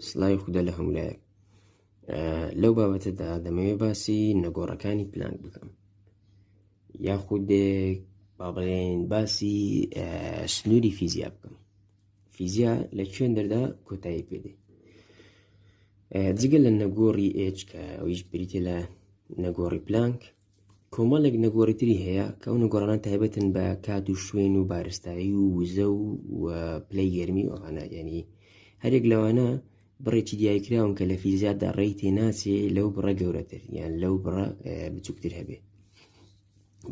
سڵاوی خوددا لە هەمولایەک. لەو بابەتەدا دەمەوێت باسی نەگۆڕەکانی پلانک بکەم، یاخود با بڵێن باسی سنووری فیزیا بکەم. فیزیا لە کوێن دەردا کۆتایی پێدێ جگە لە نەگۆڕی ئێچ کە ئەویش بریتە لە نەگۆڕی پلانک. کۆمەڵێک نەگۆڕیتری هەیە کە ئەو نەگۆڕانە تایبەتن بە کات و شوێن و بارستایی و وزە و پلەی گەرمی و ئەوانە، یعنی هەرێک لەوانە بڕێکی دیاریکراون کە لە فیزیادا ڕێی تێناچێ لەو بڕە گەورەتر یان لەو بڕە بچووکتر هەبێ.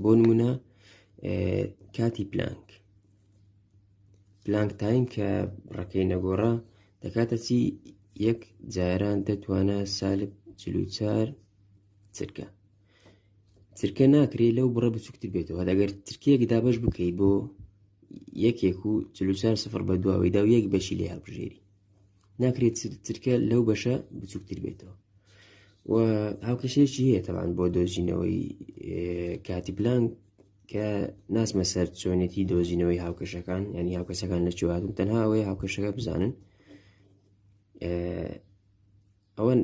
بۆ نمونە کاتی پلانک تایم کە ڕەکەی نەگۆڕە دەکاتە چی؟ یەک جاران دەتوانە سالب 44 چرکە ناکرێت لەو بڕە بچووکتر بێتەوە. ئەگەر چرکەیەک دابەش بکەیت بۆ 1.44 سفر بە دواوەیدا و یەک بەشی لێ هەڵبژێری، ناکرێت چرکە لەو بەشە بچووکتر بێتەوە. و هاوکەشێکی هەیە تەبان بۆ دۆزینەوەی کاتی پلانک کە ناسمە سەر چۆنێتی دۆزینەوەی هاوکەشەکان، ینی هاوکەسەکان لە چواتون، تەنها ئەوەیە هاوکەشەکە بزانن ئەوە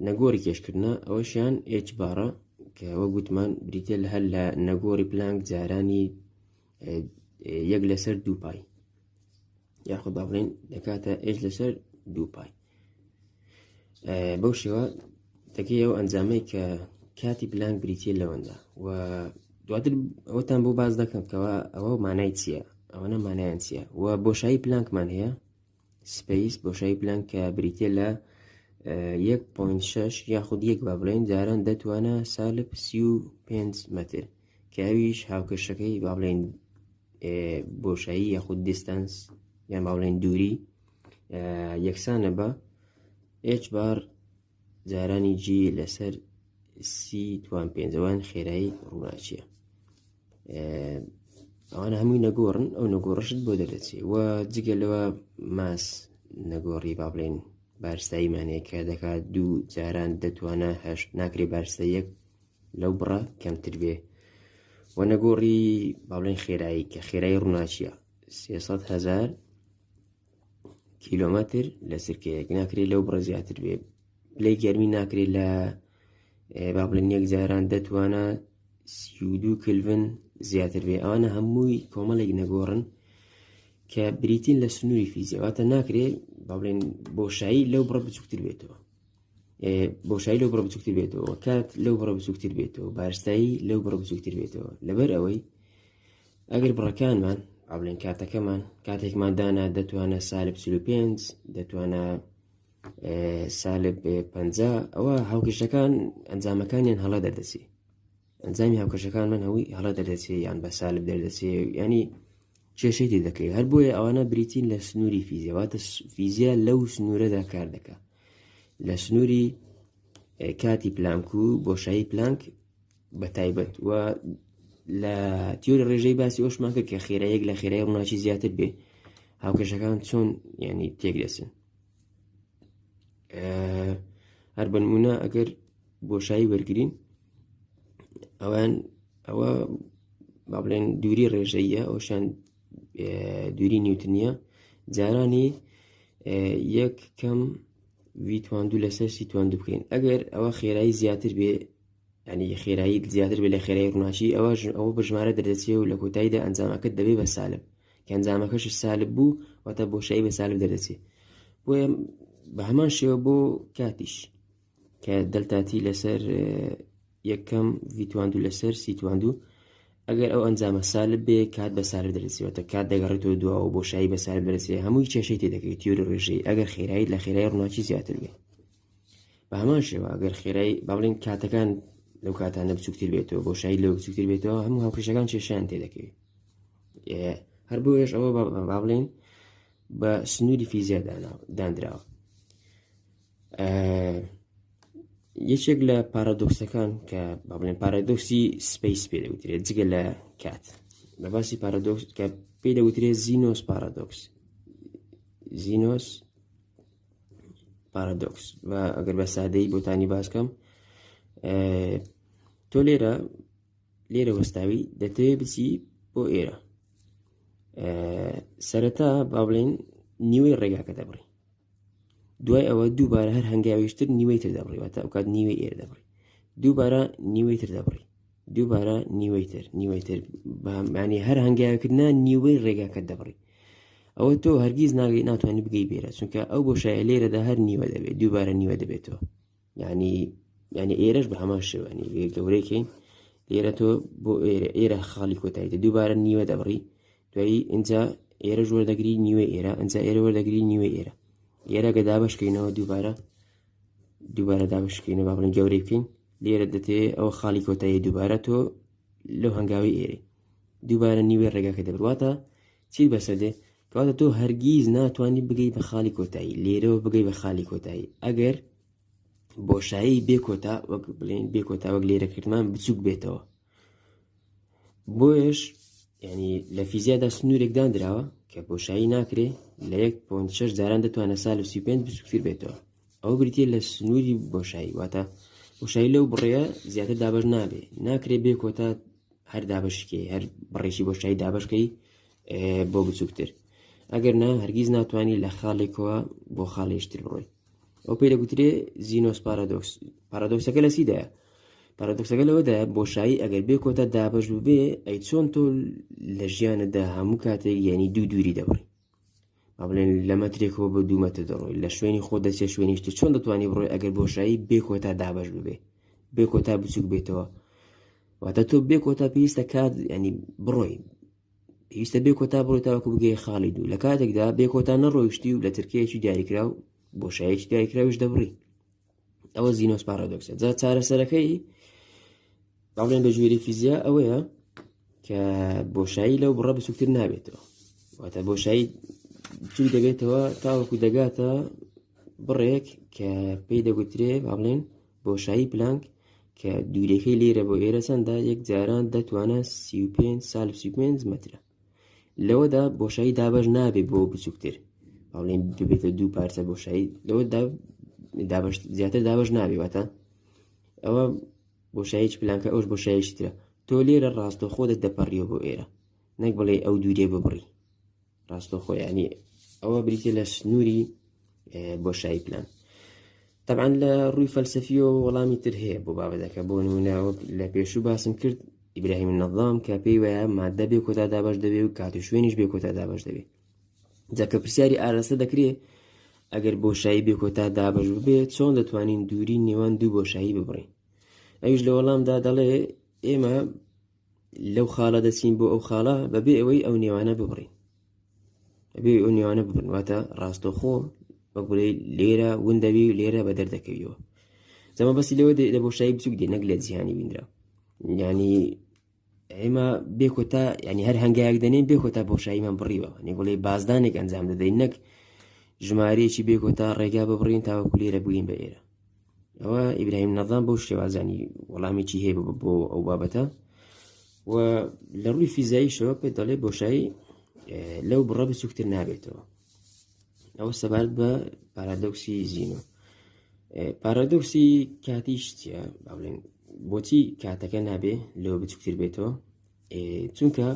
نەگۆڕی کێشکردنە، ئەوەشیان ئێچ بارە کە ئەوە گوتمان بریتێ لە هەر لە نەگۆڕی پلانک جارانی 1/2 پای، یاخود با بڵێن دەکاتە ئێچ لەسەر 2 پای. بەو شێوە دەکەی ئەو ئەنجامەی کە کاتی پلانک بریتێ لەوەندا. و دواتر ئەوەتان بۆ باز دەکەم کەەوە ئەوە مانای چییە، ئەوەنە مانایان چییە. و بۆشایی پلانکمان هەیە، سپەیس بۆشایی پلانک کە بریتێ لە 1.6 یاخود 1 با بڵێن جاران دەتوانە سالب 35 مەتر، کە ئەویش هاوکەشەکەی با بڵێن بۆشایی یاخود دیستانس یان با بڵێن دووری یەکسانە بە h بار جارانی g لەسەر 35 خێرایی ڕووناچیە. ئەوانە هەمووی نەگۆڕن، ئەو نەگۆڕشت بۆ دەردەچێت. و جگە لەوە ماس نەگۆڕی با بڵێن بارستاییمانەیە کە دەکات 2 جاران دەتوانە 8، ناکرێت بارستاییەک لەو بڕە کەمتر بێ. و نەگۆڕی با بڵێن خێرایی کە خێرایی ڕووناچیە 300,000 کیلۆمەتر لە سرکەیەک، ناکرێت لەو بڕە زیاتر بێ. پلەی گەرمی ناکرێت لە با بڵێن 1 جاران دەتوانە 32 کلڤن زیاتر بێ. ئەوانە هەمووی کۆمەڵێک نەگۆڕن کە بریتین لە سنووری فیزیا، واتە ناکرێت با بڵێن بۆشایی لەو بڕە بچووکتر بێتەوە، بۆشایی لەو بڕە بچووکتر بێتەوە، کات لەو بڕە بچووکتر بێتەوە، بارستایی لەو بڕە بچووکتر بێتەوە. لەبەر ئەوەی ئەگەر بڕەکانمان با بڵێن کاتەکەمان کاتێکمان دانا دەتوانە سالب 45 دەتوانە سالب 50، ئەوە هاوکەشەکان ئەنجامەکانیان هەڵا دەردەچێت، ئەنجامی هاوکەشەکانمان هەووی هەڵا دەردەچێت یان بە سالب دەردەچێت، ینی کێشەی تێ دەکەی. هەر بۆیە ئەوانە بریتین لە سنووری فیزیا، واتە فیزیا لەو سنوورەدا کار دەکات، لە سنووری کاتی پلانک و بۆشایی پلانک بە تایبەت. و لە تیۆری ڕێژەی باسی ئەوشمان کرد کە خێراییەک لە خێرایی ڕووناچی زیاتر بێ هاوکەشەکان چۆن ینی تێک دەچن. هەر بە نمونە ئەگەر بۆشایی وەرگرین، ئەوە با بڵێن دووری ڕێژەیە، ئەوشان دووری نیوتنیە، جارانی 1 کەم V² لەسەر C² بکەین. ئەگەر ئەوە خێرایی زیاتر بێ، ینی خێرایی زیاتر بێ لە خێرایی ڕووناچی، ئەوە بە ژمارە دەردەچێت و لە کۆتاییدا ئەنجامەکەت دەبێت بە سالب، کە ئەنجامەکەش سالب بوو واتە بۆشایی بە سالب دەردەچێت. بۆیە بە هەمان شێوە بۆ کاتیش کە دەلتاتی لەسەر 1 کەم V² لەسەر C²، ئەگەر ئەو ئەنجامە سالب بێ کات بە سالب دەردەچێت، واتە کات دەگەڕێتەوە دووە و بۆشایی بە سالب دەردەچێت. هەمووی کێشەی تێدەکەوێت تیۆری ڕێژەی ئەگەر خێرایی لە خێرایی ڕووناچی زیاتر بێ. بە هەمان شێوە ئەگەر خێرایی با بڵێن کاتەکان لەو کاتانە بچووکتر بێتەوە، بۆشایی لەو بچووکتر بێتەوە، هەموو هاوکەشەکان کێشیان تێدەکەوێت. هەر بۆیەش ئەوە با بڵێن بە سنووری فیزیا دانراوە. یەکێک لە پارادۆکسەکان کە با بڵێن پارادۆکسی سپەیس پێ دەوترێت جگە لە کات، بە باسی پارادۆکس کە پێ دەوترێت زینۆس پارادۆکس. و ئەگەر بە سادەی بۆتانی باسکەم، تۆ لێرە وەستاوی دەتەوێت بچی بۆ ئێرە، سەرەتا با بڵێن نیوەی ڕێگاکە دەبڕی، دوای ئەوە دووبارە هەر هەنگاویشتر نیوەی تر دەبڕی، واتە ئەو کات نیوەی ئێرە دەبڕی، دووبارە نیوەی تر دەبڕی، دووبارە نیوەی تر ینی هەر هەنگاویکردنا نیوەی ڕێگاکە دەبڕی. ئەوە تۆ هەرگیز ناتوانانی بگەی بێرە، چونکە ئەو بۆشایە لێرەدا هەر نیوە دەبێت، دووبارە نیوە دەبێتەوە. ینی ئێرەش بە هەمان شێوەنی گەورەیکەین، لێرە تۆ بۆ ئێرە خاڵی کۆتاییتە، دووبارە نیوە دەبڕی، دوایی اینجا ئێرە وەردەگری نیوەی ئێرە، ئەنجا ئێرە وەردەگری نیوەی ئێرە، ئێرەگە دابشکەینەوە دووبارە دابشکەینەوە، با بڵێن گەورەی بکەین، لێرە دەتێ ئەوە خاڵی کۆتایی، دووبارە تۆ لەو هەنگاوی ئێرە دووبارە نیوەی ڕێگاکە دەبڕواتە چی بەسەردێ، کەواتە تۆ هەرگیز ناتوانانی بگەی بە خاڵی کۆتایی، لێرەوە بگەی بە خاڵی کۆتایی ئەگەر بۆشایی بێکۆتا وەک بڵێن بێکۆتا وەک لێرەکردمان بچووک بێتەوە. بۆیش ینی لە فیزیادا سنوورێک دانراوە کە بۆشایی ناکرێ لە 1.6 جاران دەتوانە سالب 35 بچووکتر بێتەوە، ئەو بریتە لە سنووری بۆشایی، واتە بۆشایی لەو بڕێە زیاتر دابش نابێ، ناکرێ بێکۆتا هەر دابشکەی هەر بڕێشی بۆشایی دابشکەی بۆ بچووکتر، ئەگەر نا هەرگیز ناتوانانی لە خاڵێکەوە بۆ خاڵێشتر بڕۆی. ئەو پێی دەگوترێ زینۆس پارادۆکس. پارادۆکسەکە لە چیدایە؟ پارادۆکسەکە لەوەدایە بۆشایی ئەگەر بێکۆتا دابش بێ ئەی چۆن تۆ لە ژیانەدا هەموو کاتێک یعنی دووری دەبڕی، با بڵێن لە مەترێکەوە بە 2 مەتر دەڕۆی، لە شوێنی خۆ دەچێت شوێنیشتر، چۆن دەتوانانی بڕۆی ئەگەر بۆشایی بێکۆتا دابش بێ، بێکۆتا بچووک بێتەوە، واتە تۆ بێکۆتا پێویستە کات ینی بڕۆی، پێویستە بێکۆتا بڕۆی تاوەکو بگەی خاڵی دوو، لە کاتێکدا بێکۆتا نەڕۆیشتی و لە ترکەیەکی دیاریکرا و بۆشایەکی دیاریکراویش دەبڕی. ئەوە زینۆس پارادۆکسە. جا چارەسەرەکەی با بڵێن بە ژووری فیزیا ئەوەیە کە بۆشایی لەو بڕە بچووکتر نابێتەوە، واتە بۆشایی بچووک دەبێتەوە تاوەکو دەگاتە بڕێک کە پێی دەگوترێ با بڵێن بۆشایی پلانک، کە دوورەکەی لێرە بۆ ئێرە چەندە 1 جاران دەتوانە 35 سالب 35 مەترە، لەوەدا بۆشایی دابش نابێ بۆ بچووکتر، با بڵێن ببێتە 2 پارچە بۆشایی، لەوەدا زیاتر دابش نابێ، واتە ئەوە بۆشاییش پلانکە ئەوش بۆشاییشی ترە، تۆ لێرە ڕاستەوخۆ دەپەڕیەوە بۆ ئێرە، نەک بڵێ ئەو دوورێ ببڕی ڕاستەوخۆ، ینی ئەوە بریتە لە سنووری بۆشایی پلان. طبعا لە ڕووی فەلسەفیەوە وەڵامی تر هەیە بۆ بابەتەکە، بۆ نمونە لە پێشوو باسم کرد ئیبراهیم النەظام کە پێی وایە مادە بێکۆتا دابش دەبێ و کات و شوێنیش بێکۆتا دابش دەبێت، جاکە پرسیاری ئاراستە دەکرێت ئەگەر بۆشایی بێکۆتا دابش ببێت چۆن دەتوانین دووری نێوان دوو بۆشایی ببڕین. ئەویش لە وەڵامدا دەڵێ ئێمە لەو خاڵە دەچین بۆ ئەو خاڵە بەبێ ئەوەی ئەو نێوانە ببڕین، بەبێ ئەو نێوانە ببڕن، واتە ڕاستەوخۆ بەگوڵەی لێرە ون دەبی و لێرە بە دەردەکەویەوە. جەمە بەسی لەوە لە بۆشایی بچووک دێ نەک لە جیهانی بینرا، ینی ئێمە بێکۆتا ینی هەر هەنگایەک دەنێن بێکۆتا بۆشاییمان بڕیوە، نێگوڵەی بازدانێک ئەنجام دەدەین، نەک ژمارەیەکی بێکۆتا ڕێگا ببڕین تاوەکو لێرە بووین بە ئێرە. ئەوە ئیبراهیم نەظام بۆ شێوازانی وەڵامێکی هەیە بۆ ئەو بابەتە، و لە ڕووی فیزیاییشەوە پێ دەڵێ بۆشایی لەو بڕە بچووکتر نابێتەوە. ئەوە سەبارەت بە پارادۆکسی زینۆ. پارادۆکسی کاتیش چییە؟ با بڵێن بۆچی کاتەکە نابێ لەوە بچووکتر بێتەوە؟ چونکە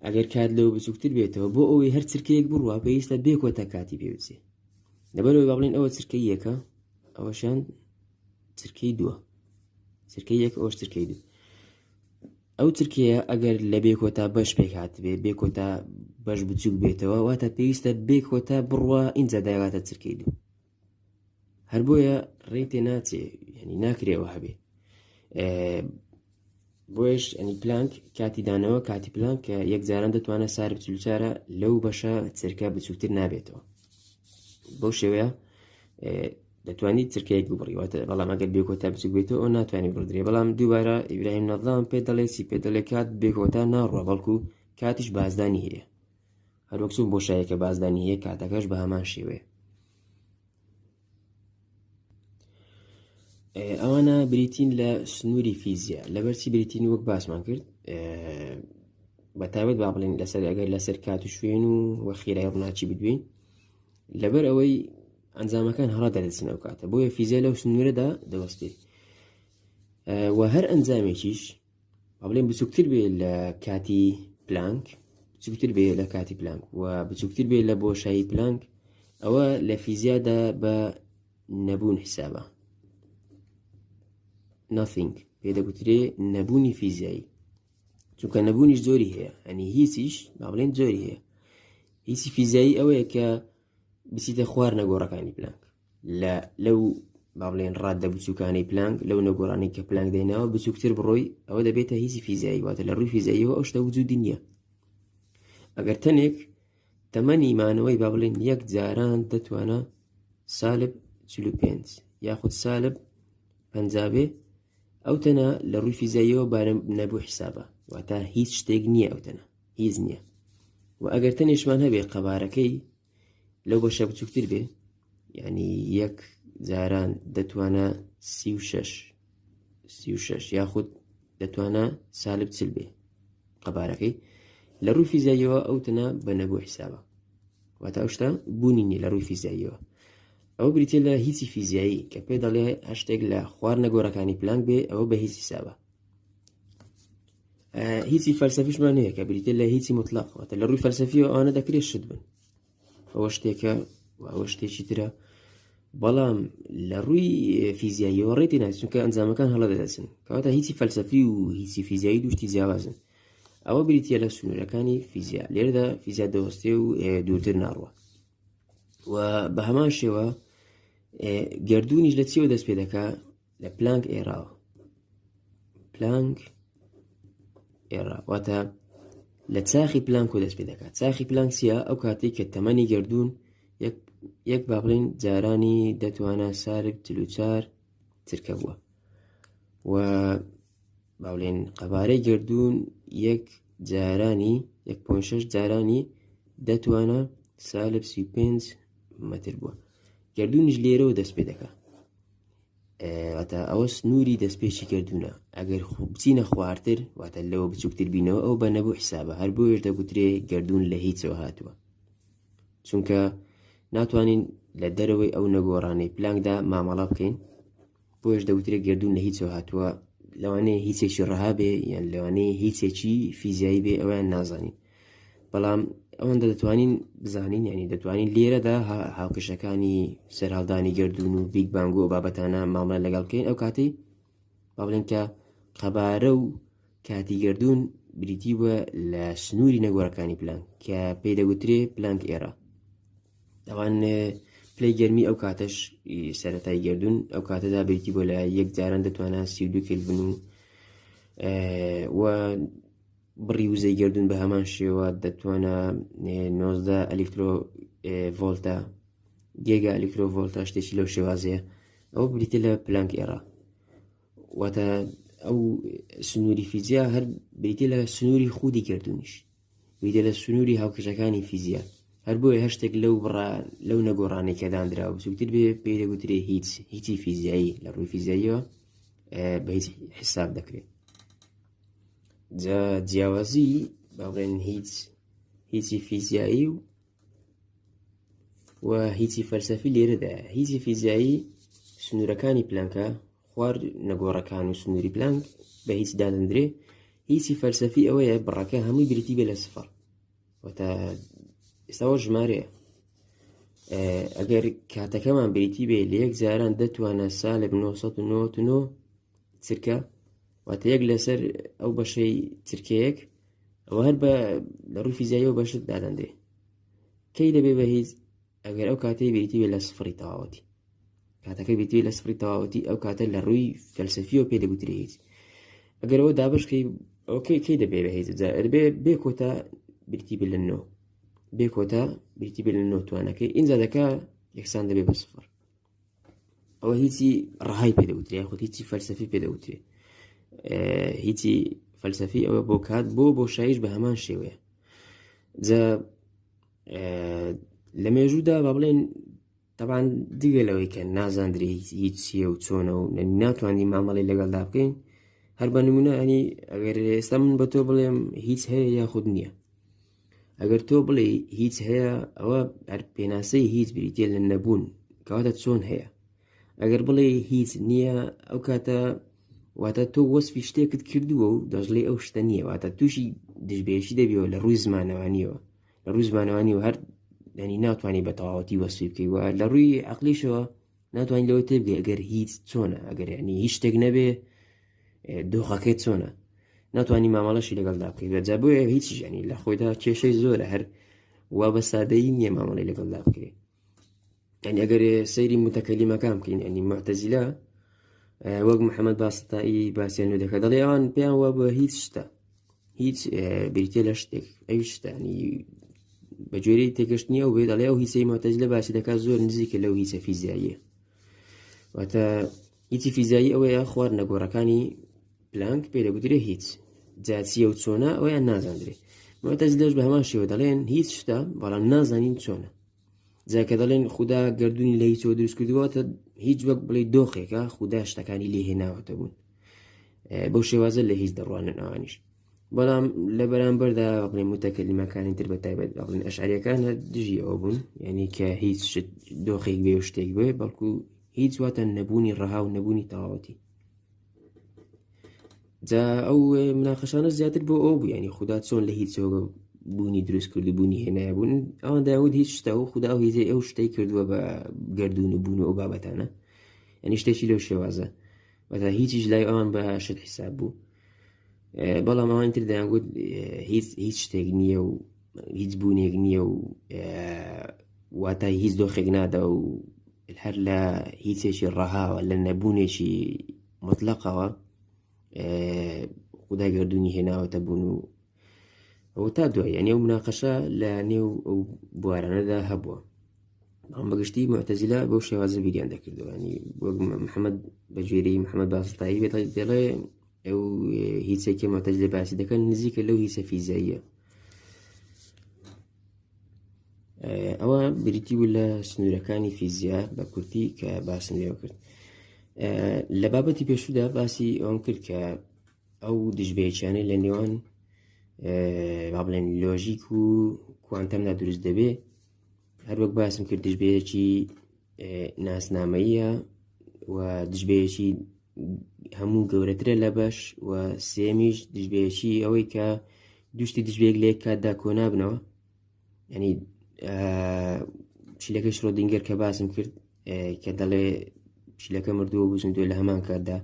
ئەگەر کات لەوە بچووکتر بێتەوە بۆ ئەوەی هەر چرکەیەک بڕوە پێویستە بێکۆتا کاتی پێ بچێ، لەبەرەوەی با بڵێن ئەوە چرکەی یەکە، ئەوەشیان چرکەی دووە، چرکەی یەک ئەوەش چرکەی دوو. ئەو چرکەیە ئەگەر لە بێکۆتا بەش پێک هاتبێ بێکۆتا بەش بچووک بێتەوە، واتە پێویستە بێکۆتا بڕوە ئینجا داواتە چرکەی دوو، هەر بۆیە ڕێی تێ ناچێ، ینی ناکرێەوە هەبێ. بۆیش ئەنی پلانک کاتی دانەوە کاتی پلانک کە 1 جاران دەتوانێت سالب 44 لەو بەشە چرکە بچووکتر نابێتەوە، بەو شێوەیە دەتوانیت چرکەیەک ببڕیواتە، بەڵام ئەگەر بێکۆتا بچووک بێتەوە ئەو ناتوانێت بڕدرێ. بەڵام دووبارە ئیبراهیم نەظام پێ دەڵێ چی پێ دەڵێ کات بێکۆتا ناڕوە، بەڵکو کاتیش بازدانی هەیە، هەروەک چۆن بۆشاییەکە بازدانی هەیە کاتەکەش بە هەمان شێوەیە. ئەوانە بریتین لە سنووری فیزیا. لەبەرچی بریتین وەک باسمان کرد بە تایبەت با بڵێن لەسەر ئەگەر لەسەر کات و شوێن و خێرای ڕووناچی بدوین، لەبەر ئەوەی ئەنجامەکان هەڵا دەدەچن ئەو کاتە، بۆیە فیزیا لەو سنوورەدا دەوەستێت، و هەر ئەنجامێکیش با بڵێن بچووکتر بێ لە کاتی پلانک، بچووکتر بێ لە کاتی پلانک و بچووکتر بێ لە بۆشایی پلانک، ئەوە لە فیزیادا بە نەبوون حسابە. nothing پێدەگوترێ نەبوونی فیزیایی، چونکە نەبوونیش زۆری هەیە، ئەنی هیچیش با بڵێن زۆری هەیە. هیچی فیزیایی ئەوەیە کە بچیتە خوار نەگۆڕەکانی پلانک، لەو با بڵێن ڕاددە بچووکانەی پلانک، لەو نەگۆڕانەی کە پلانک دەیناوە بچووکتر بڕۆی، ئەوە دەبێتە هیچی فیزیایی، واتە لە ڕووی فیزیاییەوە ئەو شتە وجودی نییە. ئەگەر تەنێک تەمەنی مانەوەی با بڵێن 1 جاران دەتوانە -45 یاخود -50 بێ، ئەو تەنە لە ڕووی فیزیاییەوە بارە نەبوو حسابە، واتە هیچ شتێک نییە، ئەو تەنە هیچ نییە. و ئەگەر تەنێشمان هەبێ قەبارەکەی لەو بەشە بچووکتر بێ، یعنی 1 جاران دەتوانە 36 یاخود دەتوانە -40 بێ قەبارەکەی، لە ڕووی فیزیاییەوە ئەو تەنە بە نەبوو حسابە، واتە ئەو شتە بوونی نیە لە ڕووی فیزیاییەوە. ئەوە بریتێ لە هیچی فیزیایی کە پێ دەڵێ هەشتێک لە خوار نەگۆڕەکانی پلانک بێ، ئەوە بە هیچ حسابە. هیچی فەلسەفیشمان هەیە کە بریتێ لە هیچی مطلق، واتە لە ڕووی فەلسەفیەوە ئەوانە دەکرێت شت بن، ئەوە شتێکە و ئەوە شتێکی ترە، بەڵام لە ڕووی فیزیاییەوە ڕێتی ناچێت، چونکە ئەنجامەکان هەڵە دەدەچن، کەواتە هیچی فەلسەفی و هیچی فیزیایی دووشتی جیاوازن. ئەوە بریتە لە سنوورەکانی فیزیا، لێرەدا فیزیا دەوەستێ و دوورتر ناڕوە. و بە هەمان شێوە گردوونیش لە چیەوە دەست پێ دەکا؟ لە پلانک ئێراوە. پلانک ئێرا واتە لە چاخی پلانک و دەست پێ دەکات. چاخی پلانک چیە؟ ئەو کاتێک کە تەمەنی گردوون یەک با بڵێن جارانی دەتوانە -44 چرکە بووە، و با بڵێن قەبارەی گردوون 1 جارانی 1.6 جارانی دەتوانە -35 مەتر بووە. گردوونیش لێرەوە دەست پێ دەکات، واتە ئەوە سنووری دەستپێکی گردوونە. ئەگەر بچینە خوارتر، واتە لەوە بچووکتر بینەوە، ئەو بە نەبوو حسابە، هەر بۆیش دەگوترێ گردوون لە هیچەوە هاتووە، چونکە ناتوانین لە دەرەوەی ئەو نەگۆڕانەی پلانکدا مامەڵە بکەین، بۆیش دەگوترێ گردوون لە هیچەوە هاتووە. لەوانەیە هیچێکی ڕەها بێ، یان لەوانەیە هیچێکی فیزیایی بێ، ئەویان نازانین، بەڵام ئەوەندە دەتوانین بزانین، یعنی دەتوانین لێرەدا هاوکەشەکانی سەرهەڵدانی گردوون و بیگ بانگ و بابەتانە مامەڵە لەگەڵ بکەین. ئەو کاتەی با بڵێن کە قەبارە و کاتی گردوون بریتی بووە لە سنووری نەگۆڕەکانی پلانک کە پێی دەگوترێ پلانک ئێرا. ئەوان پلەی گەرمی ئەو کاتەش سەرەتای گردوون ئەو کاتەدا بریتی بۆ لە 1 جاران دەتوانە 32 کلڤن و بڕی وزەی گردوون بە هەمان شێوە دەتوانە 19 ئەلکترۆڤۆلتە، گێگا ئەلکترۆڤۆلتە، شتێکی لەو شێوازەیە. ئەوە بریتە لە پلانک ئێرا، واتە ئەو سنووری فیزیا هەر بریتە لە سنووری خودی گردوونیش، بریتە لە سنووری هاوکەشەکانی فیزیا. هەر بۆیە هەشتێک لەو نەگۆڕانەی کە دانراوە بچووکتر بێ، پێی دەگوترێ هیچی فیزیایی لە ڕووی فیزیاییەوە بە هیچ حساب دەکرێت. جیاوازی با بڵێن هیچی فیزیایی و هیچی فەلسەفی لێرەدا. هیچی فیزیایی سنوورەکانی پلانکە، خوار نەگۆڕەکان و سنووری پلانک بە هیچ دادەندرێ. هیچی فەلسەفی ئەوەیە بڕەکە هەمووی بریتی بێ لە 0، واتە ئێستاوە ژمارەیە. ئەگەر کاتەکەمان بریتی بێ لە 1 جاران دەتوانە -999 چرکە، واتە 1 لەسەر ئەو بەشەی چرکەیەک، ئەوە هەر بە لە ڕووی فیزیاییەوە بەشت دادەندرێ. کەی دەبێ بە هیچ؟ ئەگەر ئەو کاتەی بریتی بێ لە 0 تەواوەتی، کاتەکە بریتی بێ لە 0 تەواوەتی، ئەو کاتە لە ڕووی فەلسەفیەوە پێ دەگوترێ هیچ. ئەگەر ئەوە دابشکەی، ئەو کەی دەبێ بە هیچ؟ دەبێ بێ کۆتا بریتی بێ لە 9، بێ کۆتا بریتی بێ لە 9 توانەکەی، ئینجا دەکا یەکسان دەبێ بە 0. ئەوە هیچی ڕەهای پێ دەگوترێ، یاخود هیچی فەلسەفی پێ دەگوترێ. هیچی فەلسەفی ئەوە بۆ کات بۆ شایش بە هەمان شێوەیە. جا لە مێژوودا با بڵێن تەبان دیگە لەوەی کە نازاندرێ هیچ چیە و چۆنە و ناتوانین مامەڵی لەگەڵدا بکەین، هەر بە نمونە ئەنی ئەگەر ئێستا من بە تۆ بڵێم هیچ هەیە یاخود نییە، ئەگەر تۆ بڵێ هیچ هەیە، ئەوە هەر پێناسەی هیچ بریتێ لە نەبوون، کەواتە چۆن هەیە. ئەگەر بڵێ هیچ نییە، ئەو کاتە واتە تۆ وەسفی شتێکت کردووە و دەژڵێ ئەو شتە نییە، واتە تووشی دژبێشی دەبیەوە لە ڕووی زمانەوانیەوە، لە ڕووی زمانەوانیەوە هەر ینی ناتوانانی بە تەواوەتی وەسفی بکەی و لە ڕووی عەقلیشەوە ناتوانانی لەوە تێبگەی ئەگەر هیچ چۆنە، ئەگەر ینی هیچ شتێک نەبێ دۆخەکەت چۆنە، ناتوانانی مامەڵەشی لەگەڵدا بکەیت. بەجا بۆیە هیچ ینی لە خۆیدا کێشەی زۆرە، هەر وا بە سادەیی نییە مامەڵەی لەگەڵدا بکەیت. ینی ئەگەر سەیری متەکەلیمەکان بکەین، ینی معتەزیلە وەک محەممەد باسطایی باسییان لێ دەکات، دەڵێ ئەوان پێیان وا بە هیچ شتە، هیچ بریتێ لە شتێک ئەوی شتانی بە جۆرەی تێگەشتنی ئەو بێ، دەڵێ ئەو هیچەی معتەزیلە باسی دەکات زۆر نزیکە لەو هیچە فیزیاییە. واتە هیچی فیزیایی ئەوەیە خواردنە گۆڕەکانی پلانک پێ دەگوترێ هیچ، جا چییە و چۆنە ئەویان نازانرێ. معتەزیلەش بە هەمان شێوە دەڵێن هیچ شتە بەڵام نازانین چۆنە. جاکە دەڵێن خوددا گردردونی لە هیچەوە دروست کردووەتە هیچ وەک بڵێ دۆخێکە خوددا شتەکانی لێ هێناوەتە بوون، بەو شێوازە لە هیچ دەڕوانن ئەوانیش. بەڵام لە بەرامبەردا بڵێن متەکەلیمەکانی تر بە تایبەت بڵێن ئەشعەریەکان دژی ئەوە بوون، یعنی کە هیچ دۆخێک بێ و شتێک بێ، بەڵکو هیچ واتە نەبوونی ڕەها و نەبوونی تەواوەتی. جا ئەو مناقەشانە زیاتر بۆ ئەو بوو، ینی خوددا چۆن لە هیچەوە بوونی دروست کردو بوونی هێنایە بوون، ئەوان داود هیچ شتە و خوددا ئەو هیچ ئەو شتەی کردووە بە گردون و بوون و ئەو بابەتانە، ینی شتێکی لەو شێوازە واتە هیچیش لای ئەوان بە شت حیساب بوو. بەڵام ئەوان تر دەیانگوت هیچ شتێک نییە و هیچ بوونێک نییە و واتای هیچ دۆخێک نادا و هەر لە هیچێکی ڕەهاوە لە نەبوونێکی مطلقەوە خوددا گردونی هێناوەتە بوون. و ئەوە تا دوای ینی ئەو مناقەشە لە نێو ئەو بوارانەدا هەبووە. بەڵام بەگشتی معتەزیلە بەو شێوازە بیریان دەکردەوە، ینی وەک محەممەد بەجێرەی محەممەد باسطایی بێت دەڵێ ئەو هیچێکی معتەزیلە باسی دەکەن نزیکە لەو هیچە فیزیاییە. ئەوە بریتی بوو لە سنوورەکانی فیزیا بە کورتی کە باسم لێوە کرد. لە بابەتی پێشوودا باسی ئەوم کرد کە ئەو دژبەیەکیانەی لە نێوان با بڵێن لۆژیک و کوانتەمدا دروست دەبێ، هەروەک باسم کرد دژبەیەکی ناسنامەییە و دژبەیەکی هەموو گەورەترە لە بەش، و سێمیش دژبەیەکی ئەوەی کە دوشتی دژبەیەک لە یەک کاتدا کۆنابنەوە، ینی پشیلەکەی شرۆدینگەر کە باسم کرد کە دەڵێ پشیلەکە مردووە بوزندوێ لە هەمان کاتدا،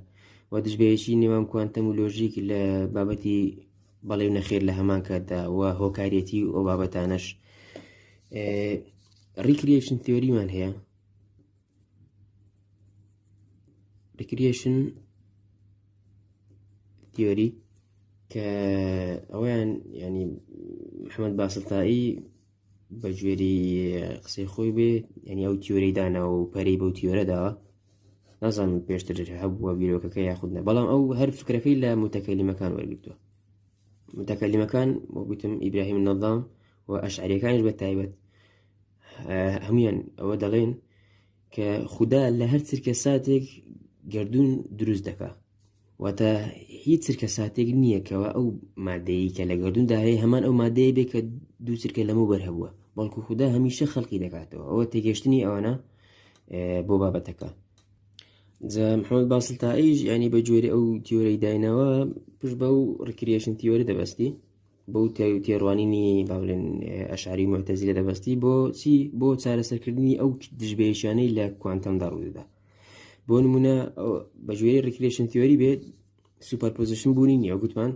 و دژبەیەکی نێوان کوانتەم و لۆژیک لە بابەتی بەڵێ و نەخێر لە هەمان کاتدا، و هۆکارێتی ئەو بابەتانەش. ریکریشن تیۆریمان هەیە، ریکریشن تیۆری کە ئەویان ینی محەممەد باسطایی بە گوێری قسەی خۆی بێ، ینی ئەو تیۆرەی داناوە و پەرەی بەو تیۆرە داوە، نازانم پێشتر هەبووە بیرۆکەکە یاخودنە، بەڵام ئەو هەر فکرەکەی لە متەکەلیمەکان وەرگرتووە. متەکەلیمەکان وەگوتم ئیبراهیم نەظام و ئەشعەریەکانیش بە تایبەت هەمویان ئەوە دەڵێن کە خوددا لە هەر چرکە ساتێک گردون دروست دەکا، واتە هیچ چرکە ساتێک نییە کەەوە ئەو مادەیە کە لە گردوندا هەیە هەمان ئەو مادەیە بێ کە دوو چرکە لەمە بەرهەبووە، بەڵکو خوددا هەمیشە خەڵقی دەکاتەوە. ئەوە تێگەشتنی ئەوانە بۆ بابەتەکە. جا محەممەد باسطاییش ینی بە جۆری ئەو تیۆرەی داینەوە پشت بەو ڕیکریشن تیۆری دەبەستی، بەو تێڕوانینی با بڵێن ئەشعەری معتەزیلە دەبەستی بۆ چی؟ بۆ چارەسەرکردنی ئەو دژبەیەکیانەی لە کوانتەمدا ڕوودەدا. بۆ نمونە بە جۆری ریکریشن تیۆری بێت سوپەرپۆزیشن بوونی نییە، گوتمان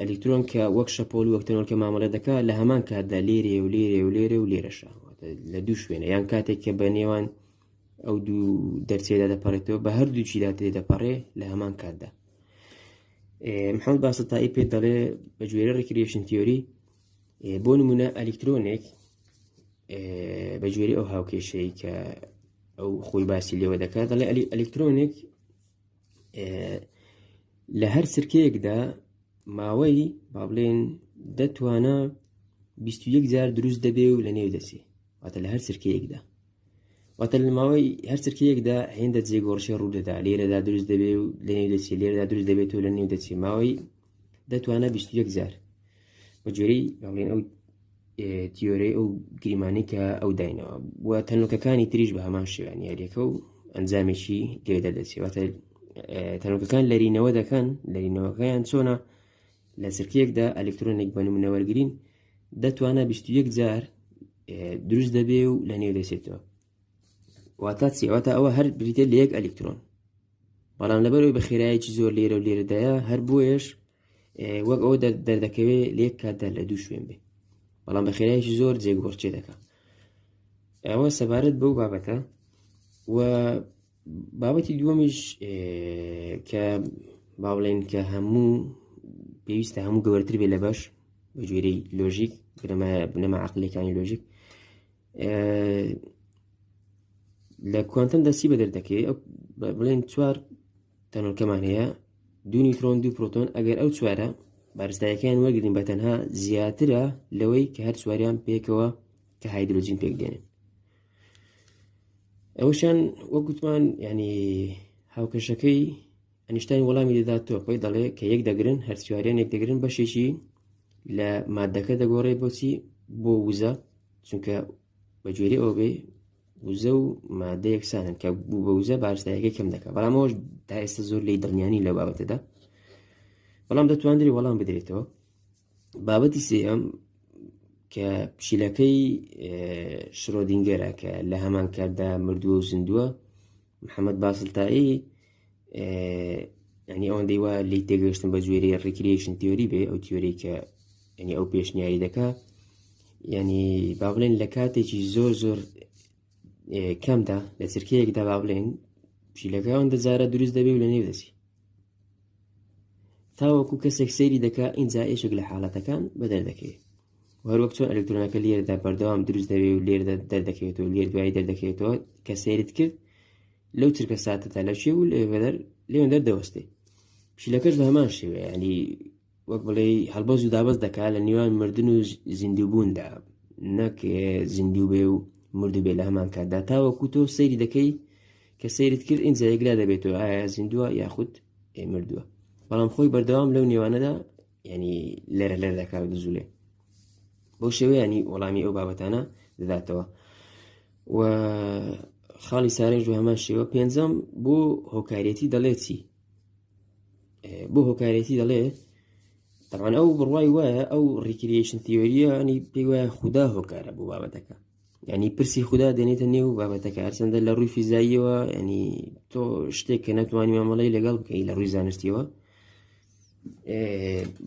ئەلکترۆن کە وەک شەپۆل وەک تەنۆر کە مامەڵە دەکات لە هەمان کاتدا لێرێ و لێرێ و لێرێ و لێرەشە لە دوو شوێنە، یان کاتێک کە بە نێوان ئەو دوو دەرچێدا دەپەڕێتەوە بە هەردووچیدا تێ دەپەڕێ لە هەمان کاتدا. محەممەد باسطایی پێ دەڵێ بە گوێرە ریکریشن تیۆری بۆ نمونە ئەلکترۆنێک بە گوێری ئەو هاوکێشەی کە ئەو خۆی باسی لێوە دەکات، دەڵێ ئەلکترۆنێک لە هەر چرکەیەکدا ماوەی با بڵێن دەتوانە 21 جار دروست دەبێ و لە نێو دەچێ، واتە لە هەر چرکەیەکدا، واتە لە ماوەی هەر چرکەیەکدا هێندە جێگۆڕشی ڕوودەدا، لێرەدا دروست دەبێ و لە نێو دەچێ، لێرەدا دروست دەبێت و لە نێو دەچێ، ماوەی دەتوانە 21 جار. بە جۆرەی با بڵێن ئەو تیۆرەی ئەو گریمانی کە ئەو داینەوە، و تەنۆکەکانی تریش بە هەمان شێوان یاریەکە و ئەنجامێکی لێدا دەچێت، واتە تەنۆکەکان لەرینەوە دەکەن، لەرینەوەکەیان چۆنە لە چرکەیەکدا ئەلکترۆنێک بە نمونە وەرگرین دەتوانە 21 جار دروست دەبێ و لە نێو دەسێتەوە. واتە چی؟ واتە ئەوە هەر بریتە لە یەک ئەلکترۆن، بەڵام لەبەرەوەی بە خێراییکی زۆر لێرە و لێرەدایە هەر بۆیش وەک ئەوە دەردەکەوێت لە یەک کاتدا لە دوو شوێن بێ، بەڵام بە خێراییکی زۆر جێگۆڕچێ دەکات. ئەوە سەبارەت بەو بابەتە. و بابەتی دووەمیش کە با بڵێن کە هەموو پێویستە هەموو گەورەتر بێ لە باش بە گوێرەی لۆژیک، بنەما عەقلەکانی لۆژیک، لە کوانتم دەستی بە دەردەکەی بڵێن 4 تەنۆرکەمان هەیە، 2 نیوترۆن 2 پرۆتۆن. ئەگەر ئەو 4 بارستایەکەیان وەرگرین بە تەنها زیاترە لەوەی کە هەر 4یان پێکەوە کە هایدرۆجین پێک دێنن. ئەوەشان وەک گوتمان ینی هاوکەشەکەی ئەنیشتین وەڵامی دەداتەوە، خۆی دەڵێ کە یەک دەگرن، هەر 4یان یەک دەگرن، بەشێکی لە مادەکە دەگۆڕێ بۆچی بۆ وزە، چونکە بە گوێرەی ئەوە بێ وزە و مادە یەکسانن کە بوو بە وزە بارستایەکەی کەم دەکات. بەڵام ئەوەش تا ئێستا زۆر لی دڵنیانی لە بابەتەدا، بەڵام دەتوانێت وەڵام بدرێتەوە. بابەتی سێەم کە پشیلەکەی شرۆدینگەرە کە لە هەمان کاتدا مردووە و زیندووە. محەممەد باسڵتایی ینی ئەوەندەی وا لی تێگەشتن بە جوێرەی ڕیکریشن تیۆری بێ، ئەو تیۆری کە ینی ئەو پێشنیاری دەکات، ینی با بڵێن لە کاتێکی زۆر زۆر کەمدا لە چرکەیەکدا با بڵێن پشیلەکە ئەوەندە جارە دروست دەبێ و لە نێو دەچی، تاوەکو کەسێک سەیری دەکات ئینجا ئێشێک لە حاڵەتەکان بە دەردەکەوێت. هەروەک چۆن ئەلکترۆنەکە لێرەدا بەردەوام دروست دەبێ و لێرە دەردەکەوێتەوە، لێر دوایی دەردەکەوێتەوە کە سەیرت کرد لەو چرکە ساتەتا لە شێ و لێوێن دەردەوەستێ. پشیلەکەش بە هەمان شێوە، ینی وەک بڵێ هەڵبەز و دابەز دەکات لە نێوان مردن و زیندووبووندا، نەک زیندوو بێ و مردوو بێ لە هەمان کاتدا، تاوەکو تۆ سەیری دەکەی کە سەیرت کرد ئینجا یەکلا دەبێتەوە ئایا زیندووە یاخود مردووە، بەڵام خۆی بەردەوام لەو نێوانەدا ینی لێرە لێر دەکات دەزوولێ. بۆ شێوەیە ینی وەڵامی ئەو بابەتانە دەداتەوە. و خاڵی سارێژ و هەمان شێوە. پێنجەم بۆ هۆکارێتی دەڵێ چی؟ بۆ هۆکارێتی دەڵێ طبعاً ئەو بڕوای وایە ئەو ڕیکریشن تیۆریە ینی پێی وایە خودا هۆکارە بۆ بابەتەکە، ینی پرسی خودا دێنێتە نێو بابەتەکە، هەرچەندە لە ڕووی فیزاییەوە ینی تۆ شتێک کە نەتوانی مامەڵەی لەگەڵ بکەی لە ڕووی زانستیەوە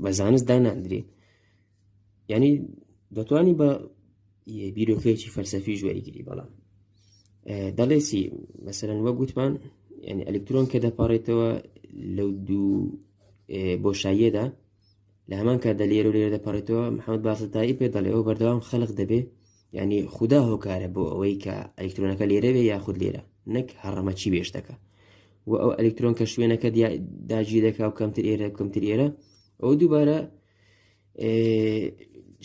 بە زانست داناندرێ، ینی دەتوانی بە بیرۆکەیەکی فەلسەفی ژوەریگیری. بەڵام دەڵێ چی؟ مەسەلەن وەک گوتمان ینی ئەلکترۆن کە دەپەڕێتەوە لەو دوو بۆشاییەدا لە هەمان کاتدا لێرە و لێرە دەپەڕێتەوە. محەممەد باسڵتایی پێ دەڵێ ئەوە بەردەوام خەڵق دەبێ، ینی خودا هۆکارە بۆ ئەوەی کە ئەلکترۆنەکە لێرە بێ یاخود لێرە، نەک هەڕەمەچی بێشتەکە. و ئەو ئەلکترۆن کە شوێنەکە داگیر دەکا و کەمتر ئێرە کەمتر ئێرە، ئەو دووبارە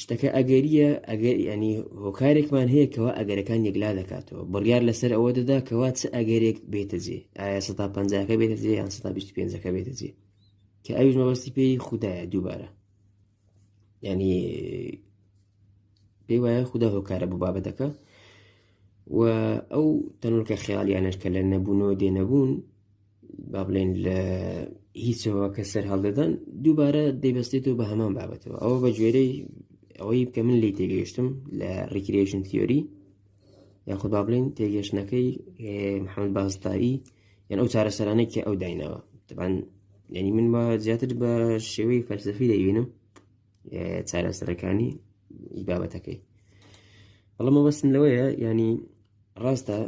شتەکە ئەگەریە، ئەگەر ینی هۆکارێکمان هەیە کەوا ئەگەرەکان یەکلا دەکاتەوە، بڕیار لەسەر ئەوە دەدا کەوا چ ئەگەرێک بێتە جێ، ئایا 150ەکە بێتە جێ یان 125ەکە بێتە جێ، کە ئەویش مەبەستی پێی خودایە دووبارە، ینی پێی وایە خودا هۆکارە بۆ بابەتەکە. و ئەو تەنۆرکە خەیاڵیانش کە لە نەبوونەوە دێنەبوون با بڵێن لە هیچەوە کە سەر هەڵدەدەن دووبارە دەیبەستێتەوە بە هەمان بابەتەوە. ئەوە بە گوێرەی ئەوەی کە من لی تێگەیشتم لە ڕیکریشن تیۆری یاخود با بڵێن تێگەشتنەکەی محەممەد باسڵتایی، یان ئەو چارەسەرانەی کە ئەو داینەوە. طبعاً ینی من بە زیاتر بە شێوەی فەلسەفی دەیبینم چارەسەرەکانی بابەتەکەی. بەڵام مەبەستم لەوەیە ینی ڕاستە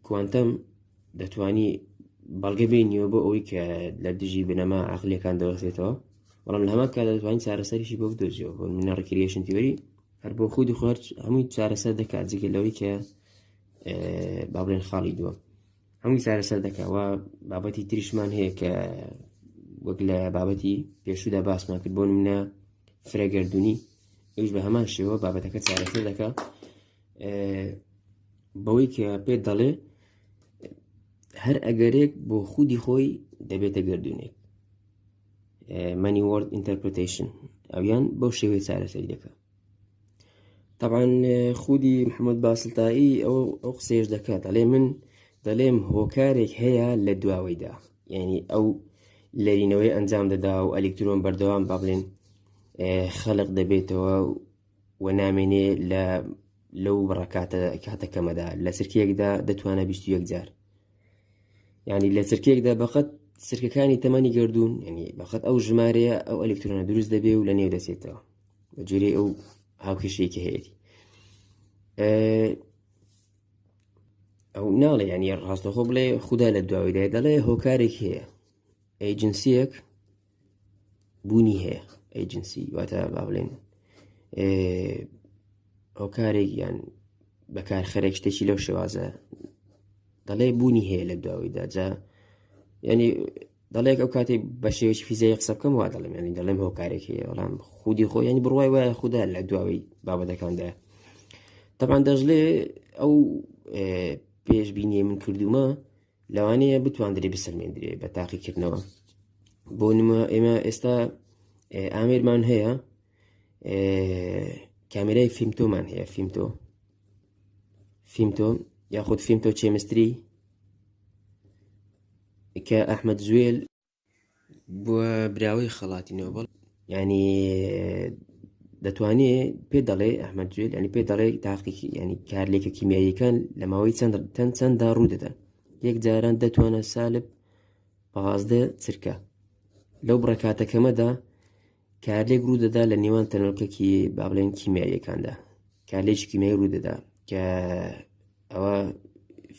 کوانتەم دەتوانی بەڵگە بینیەوە بۆ ئەوەی کە لە دژی بنەما عەقلەکان دەوەستێتەوە، بەڵام لە هەمان کاتدا دەتوانین چارەسەریشی بۆ بدۆزیەوە. بۆ منە ڕیکریشن تیۆری هەر بۆ خودی خۆر هەمووی چارەسەر دەکات، جگە لەوەی کە با بڵێن خاڵی دووە هەمووی چارەسەر دەکات. و بابەتی تریشمان هەیە کە وەک لە بابەتی پێشوودا باسمان کرد، بۆ نمونە فرەگەردوونی، ئەوش بە هەمان شێوە بابەتەکە چارەسەر دەکات بەوەی کە پێت دەڵێ هەر ئەگەرێک بۆ خودی خۆی دەبێتە گەردوونێک، مانی وۆرد ئینتەرپرێتیشن، ئەویان بەو شێوەیە چارەسەری دەکات. طبعاً خودی محەممەد باسڵتایی ئەو قسەیەش دەکات، دەڵێ من دەڵێم هۆکارێک هەیە لە دواوەیدا، یعنی ئەو لەرینەوەی ئەنجام دەدا و ئەلکترۆن بەردەوام با بڵێن خەلق دەبێتەوە و نامێنێ لە لەو بڕە کاتەکەمەدا لە چرکەیەکدا دەتوانە 21 جار، یعنی لە چرکەیەکدا بەقەت چرکەکانی تەمەنی گردوون، ینی بەقەت ئەو ژمارەیە ئەو ئەلکترۆنە دروست دەبێ و لە نێو دەچێتەوە بە جێرەی ئەو هاوکێشەیەکی هەیەی. ئەو ناڵێ ینی ڕاستەخۆ بڵێ خودا لە دواویدا دەڵێ هۆکارێک هەیە، ئەیجنسیەک بوونی هەیە، ئەیجنسی واتە با بڵێن هۆکارێک یان بەکارخەرێک شتێکی لەو شێوازە دەڵێ بوونی هەیە لە دواویدا. جا ینی دەڵێک ئەو کاتێک بە شێوەیەکی فیزیایی قسە بکەم وا دەڵێم، ینی دەڵێم هۆکارێک هەیە، بەڵام خودی خۆ ینی بڕوای وایە خودا لە دواوی بابەتەکاندا. طبعا دەژڵێ ئەو پێشبینیە من کردومە لەوانەیە بتواندرێ بسەلمێنرێ بە تاقیکردنەوە. بۆ نمە ئێمە ئێستا ئامێرمان هەیە، کامێرای فیمتۆمان هەیە، فیمتۆ یاخود فیمتۆ چێمستری کە ئەحمەد زوێل بووە براوەی خەڵاتی نۆبڵ، ینی دەتوانێت پێ دەڵێ ئەحمەد جوێل ینی پێ دەڵێ تاقیکی ینی کارلێکە کیمیاییەکان لە ماوەی چەنددا ڕوودەدەن. یەک جاران دەتوانە سالب 15 چرکە لەو بڕەکاتەکەمەدا کارلێک ڕوودەدا لە نێوان تەنۆرکەکی با بڵێن کیمیاییەکاندا، کارلێکی کیمیایی ڕوودەدا کە ئەوە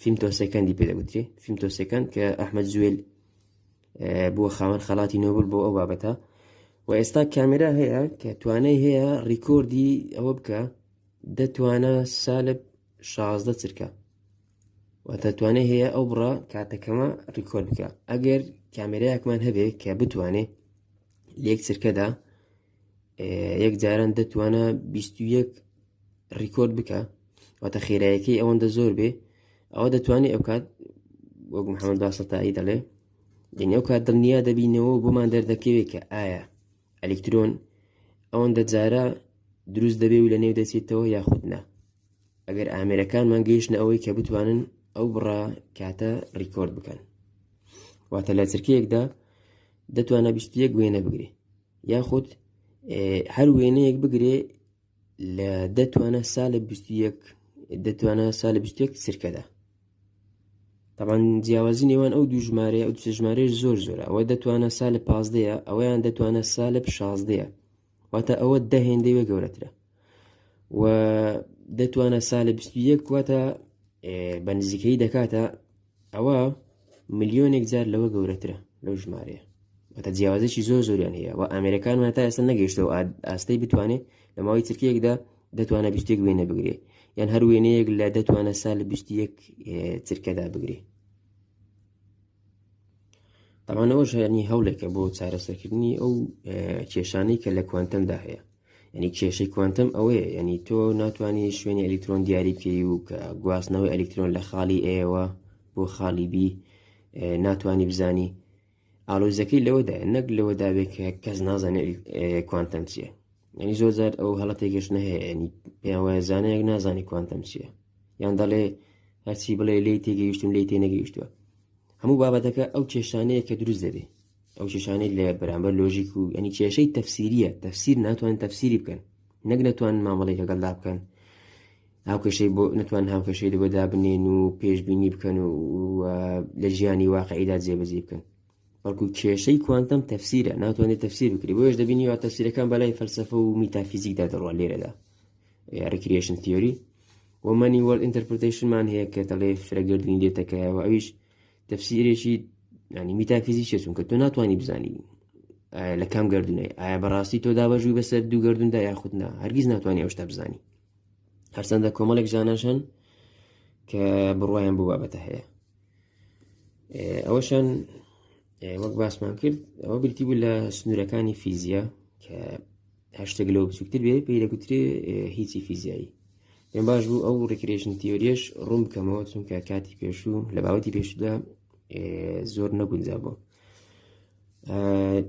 فیمتۆسەکەندی پێدەگوترێ، فیمتۆسەکەند کە ئەحمەد زوێل بووە خاوەن خەڵاتی نۆبڵ بۆ ئەو بابەتە. و ئێستا کامێرا هەیە کە توانای هەیە ڕیکۆردی ئەوە بکە دەتوانە سالب 16 چرکە، واتە توانای هەیە ئەو بڕە کاتەکەمە ڕیکۆرد بکە. ئەگەر کامێرایەکمان هەبێ کە بتوانێ لێک چرکەدا یەک جاران دەتوانە 21 ڕیکۆرد بکە، واتە خێرایەکەی ئەوەندە زۆر بێ ئەوە دەتوانێت ئەو کات وەک محەممەد باسەتایی دەڵێ، یعنی ئەو کات دڵنیا دەبینەوە بۆمان دەردەکەوێت کە ئایا ئەلکترۆن ئەوەندە جارە دروست دەبێ و لە نێو دەچێتەوە یاخود نا. ئەگەر ئامێرەکانمان گەیشتنە ئەوەی کە بتوانن ئەو بڕە کاتە ڕیکۆرد بکەن، واتە لە چرکەیەکدا دەتوانە 21 وێنە بگرێ، یاخود هەر وێنەیەک بگرێ لە دەتوانە سالب 21 چرکەدا. طبعا جیاوازی نێوان ئەو دوو ژمارە ئەو دوو ژمارەش زۆر زۆرە، ئەوە دەتوانە سالب 15ە، ئەوەیان دەتوانە سالب 16ە، واتە ئەوە 10 هێندەی وێ گەورەترە، و دەتوانە سالب 21 واتە بە نزیکەی دەکاتە ئەوە ملیۆنێک جار لەوە گەورەترە لەو ژمارەیە، واتە جیاوازێکی زۆر زۆریان هەیە. و ئامێرەکانمان تا ئێستا نەگەیشتەوە ئاستەی بتوانێت لە ماوەی چرکەیەکدا دەتوانە 21 وێنە بگرێ، یان هەر وێنەیەک لە دەتوانە سالب 21 چرکەدا بگرێ. تەمانەوەش ینی هەوڵێکە بۆ چارەسەرکردنی ئەو کێشانەی کە لە کوانتەمدا هەیە. ینی کێشەی کوانتەم ئەوەیە، ینی تۆ ناتوانانی شوێنی ئەلکترۆن دیاری بکەی و کە گواستنەوەی ئەلکترۆن لە خاڵی ئێوە بۆ خاڵی بی ناتوانی بزانی. ئالۆزەکەی لەوەدایە، نەک لەوەدا بێت کە کەس نازانێت کوانتەم چییە. ینی زۆر جار ئەو هەڵەتێکیش نەهەیە، ینی پێیان وایە زانایەک نازانی کوانتەم چییە، یان دەڵێ هەرچی بڵێ لێی تێگەیشتم لێی تێنەگەیشتووە. هەموو بابەتەکە ئەو کێشانەیە کە دروست دەبێ، ئەو کێشانەی لە بەرامبەر لۆژیک و ینی کێشەی تەفسیریە، تەفسیر ناتوانن تەفسیری بکەن، نەک نەتوانن مامەڵەی لەگەڵدا بکەن، هاوکێشەی بۆ نتوان هاوکێشەی لەوەدا بنێن و پێشبینی بکەن و لە ژیانی واقعیدا جێبەجێ بکەن. بەڵکو کێشەی کوانتەم تەفسیرە، ناتوانێت تەفسیر بکری، بۆیش دەبینی وا تەفسیرەکان بەلای فەلسەفە و میتافیزیکدا دەڕوە لێرەدا، ریکریشن تیۆری و مانیوەل ئینتەرپریتیشنمان هەیە کە دەڵێ فرەگردنی لێتەکەیەوە، ئەویش تەفسیرێکی ینی میتافیزیکیە، چونکە تۆ ناتوانی بزانی لە کام گردونەیە، ئایا بەڕاستی تۆ دابەژووی بەسەر دوو گردوندا یاخود نا، هەرگیز ناتوانانی ئەو شتە بزانی. هەرچەندە کۆمەڵێک زاناشن کە بڕوایان بۆ بابەتە هەیە. ئەوەشان وەک باسمان کرد ئەوە بریتی بوو لە سنوورەکانی فیزیە کە هەر شتێک لەوە بچووکتر بێ پێی دەگوترێ هیچی فیزیایی. پێم باش بوو ئەو ریکریشن تیۆریەش ڕوون بکەمەوە، چونکە کاتی پێشوو لە باوەتی پێشوودا زۆر نەگونجا بوو.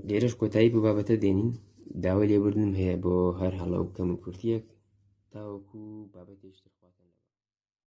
لێرەش کۆتایی بۆ بابەتە دێنین، داوای لێبوردنم هەیە بۆ هەر هەڵە و کەم و کورتیەک تاوەکو بابەتێشتر.